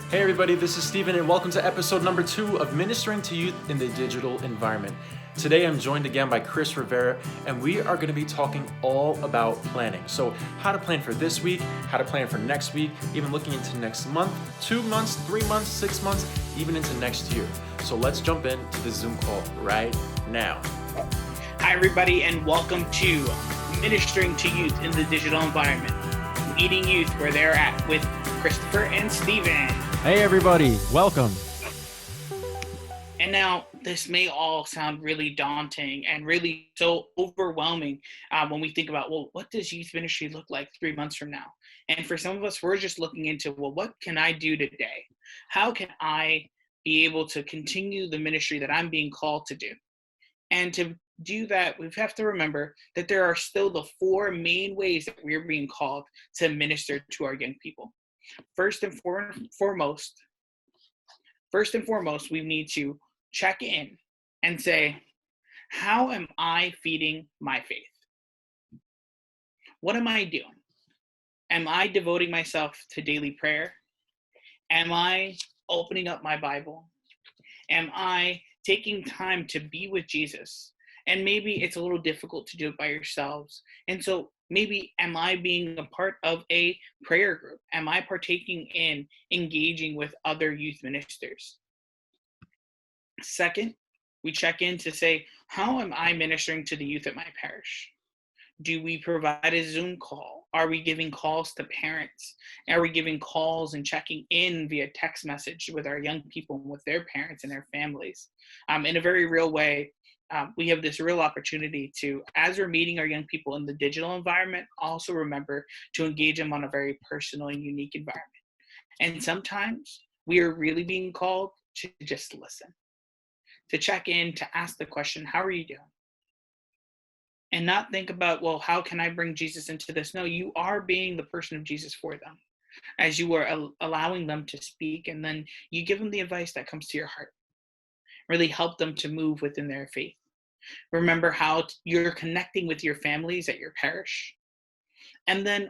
Hey everybody, this is Steven and welcome to episode number 2 of Ministering to Youth in the Digital Environment. Today I'm joined again by Chris Rivera and we are going to be talking all about planning. So how to plan for this week, how to plan for next week, even looking into next month, 2 months, 3 months, 6 months, even into next year. So let's jump into the Zoom call right now. Hi everybody and welcome to Ministering to Youth in the Digital Environment, meeting youth where they're at with Christopher and Steven. Hey everybody, welcome. And now this may all sound really daunting and really so overwhelming when we think about, well, what does youth ministry look like 3 months from now? And for some of us, we're just looking into, well, what can I do today? How can I be able to continue the ministry that I'm being called to do? And to do that, we have to remember that there are still the 4 main ways that we're being called to minister to our young people. First and foremost, we need to check in and say, how am I feeding my faith? What am I doing? Am I devoting myself to daily prayer? Am I opening up my Bible? Am I taking time to be with Jesus? And maybe it's a little difficult to do it by yourselves. And so maybe am I being a part of a prayer group? Am I partaking in engaging with other youth ministers? Second, we check in to say, how am I ministering to the youth at my parish? Do we provide a Zoom call? Are we giving calls to parents? Are we giving calls and checking in via text message with our young people and with their parents and their families? In a very real way, we have this real opportunity to, as we're meeting our young people in the digital environment, also remember to engage them on a very personal and unique environment. And sometimes we are really being called to just listen, to check in, to ask the question, how are you doing? And not think about, well, how can I bring Jesus into this? No, you are being the person of Jesus for them as you are allowing them to speak, and then you give them the advice that comes to your heart. Really help them to move within their faith. Remember how you're connecting with your families at your parish. And then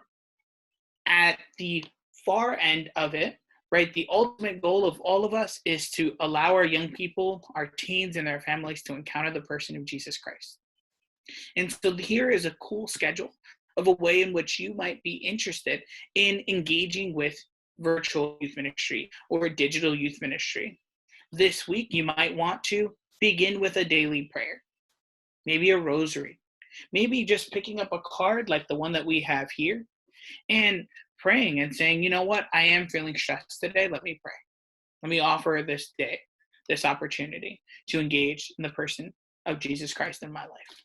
at the far end of it, right, the ultimate goal of all of us is to allow our young people, our teens and their families to encounter the person of Jesus Christ. And so here is a cool schedule of a way in which you might be interested in engaging with virtual youth ministry or digital youth ministry. This week, you might want to begin with a daily prayer, maybe a rosary, maybe just picking up a card like the one that we have here and praying and saying, you know what, I am feeling stressed today. Let me pray. Let me offer this day, this opportunity to engage in the person of Jesus Christ in my life.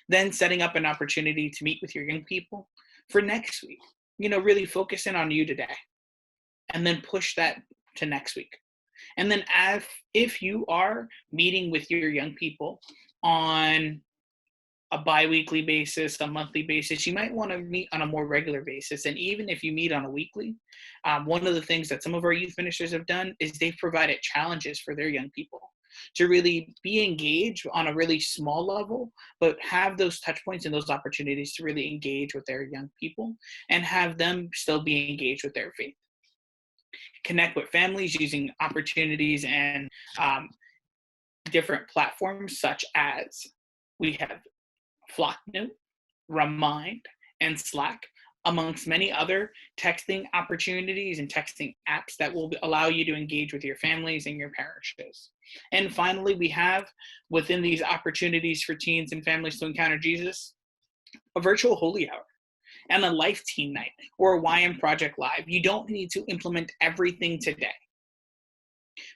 Then setting up an opportunity to meet with your young people for next week. Really focus in on you today and then push that to next week. And then if you are meeting with your young people on a bi-weekly basis, a monthly basis, you might want to meet on a more regular basis. And even if you meet on a weekly, one of the things that some of our youth ministers have done is they've provided challenges for their young people to really be engaged on a really small level, but have those touch points and those opportunities to really engage with their young people and have them still be engaged with their faith. Connect with families using opportunities and different platforms such as we have Flocknote, Remind, and Slack, amongst many other texting opportunities and texting apps that will allow you to engage with your families and your parishes. And finally, we have within these opportunities for teens and families to encounter Jesus, a virtual holy hour and a life team night or a YM Project Live. You don't need to implement everything today,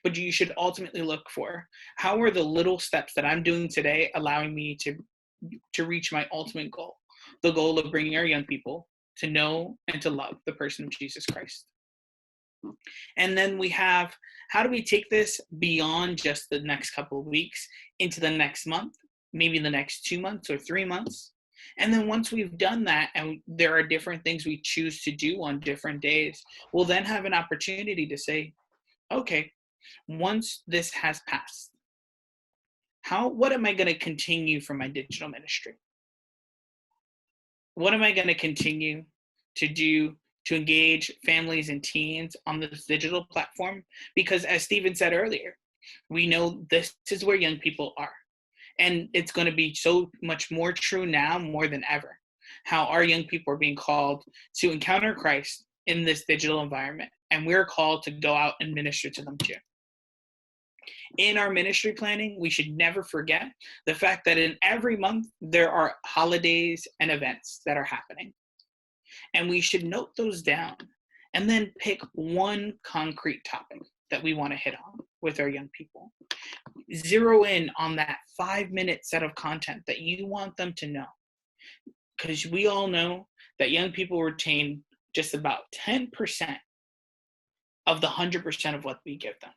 but you should ultimately look for, how are the little steps that I'm doing today allowing me to reach my ultimate goal, the goal of bringing our young people to know and to love the person of Jesus Christ. And then we have, how do we take this beyond just the next couple of weeks into the next month, maybe the next 2 months or 3 months? And then once we've done that, and there are different things we choose to do on different days, we'll then have an opportunity to say, okay, once this has passed, what am I going to continue from my digital ministry? What am I going to continue to do to engage families and teens on this digital platform, because as Stephen said earlier, we know this is where young people are. And it's going to be so much more true now more than ever, how our young people are being called to encounter Christ in this digital environment. And we're called to go out and minister to them too. In our ministry planning, we should never forget the fact that in every month, there are holidays and events that are happening. And we should note those down and then pick one concrete topic that we want to hit on with our young people. Zero in on that 5-minute set of content that you want them to know. Because we all know that young people retain just about 10% of the 100% of what we give them.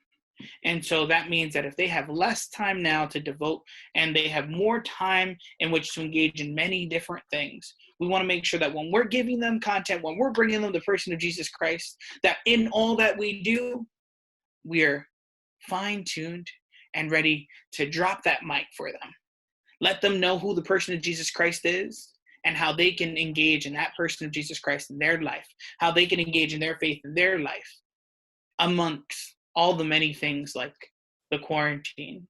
And so that means that if they have less time now to devote and they have more time in which to engage in many different things, we want to make sure that when we're giving them content, when we're bringing them the person of Jesus Christ, that in all that we do, we're fine-tuned and ready to drop that mic for them. Let them know who the person of Jesus Christ is and how they can engage in that person of Jesus Christ in their life, how they can engage in their faith in their life amongst all the many things like the quarantine,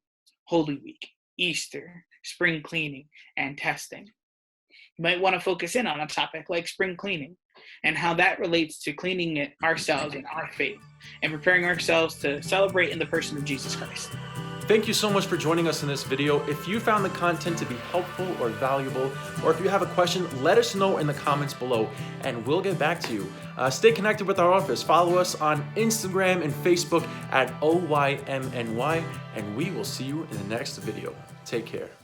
Holy Week, Easter, spring cleaning, and testing. You might want to focus in on a topic like spring cleaning and how that relates to cleaning it ourselves in our faith and preparing ourselves to celebrate in the person of Jesus Christ. Thank you so much for joining us in this video. If you found the content to be helpful or valuable, or if you have a question, let us know in the comments below and we'll get back to you. Stay connected with our office. Follow us on Instagram and Facebook at OYMNY, and we will see you in the next video. Take care.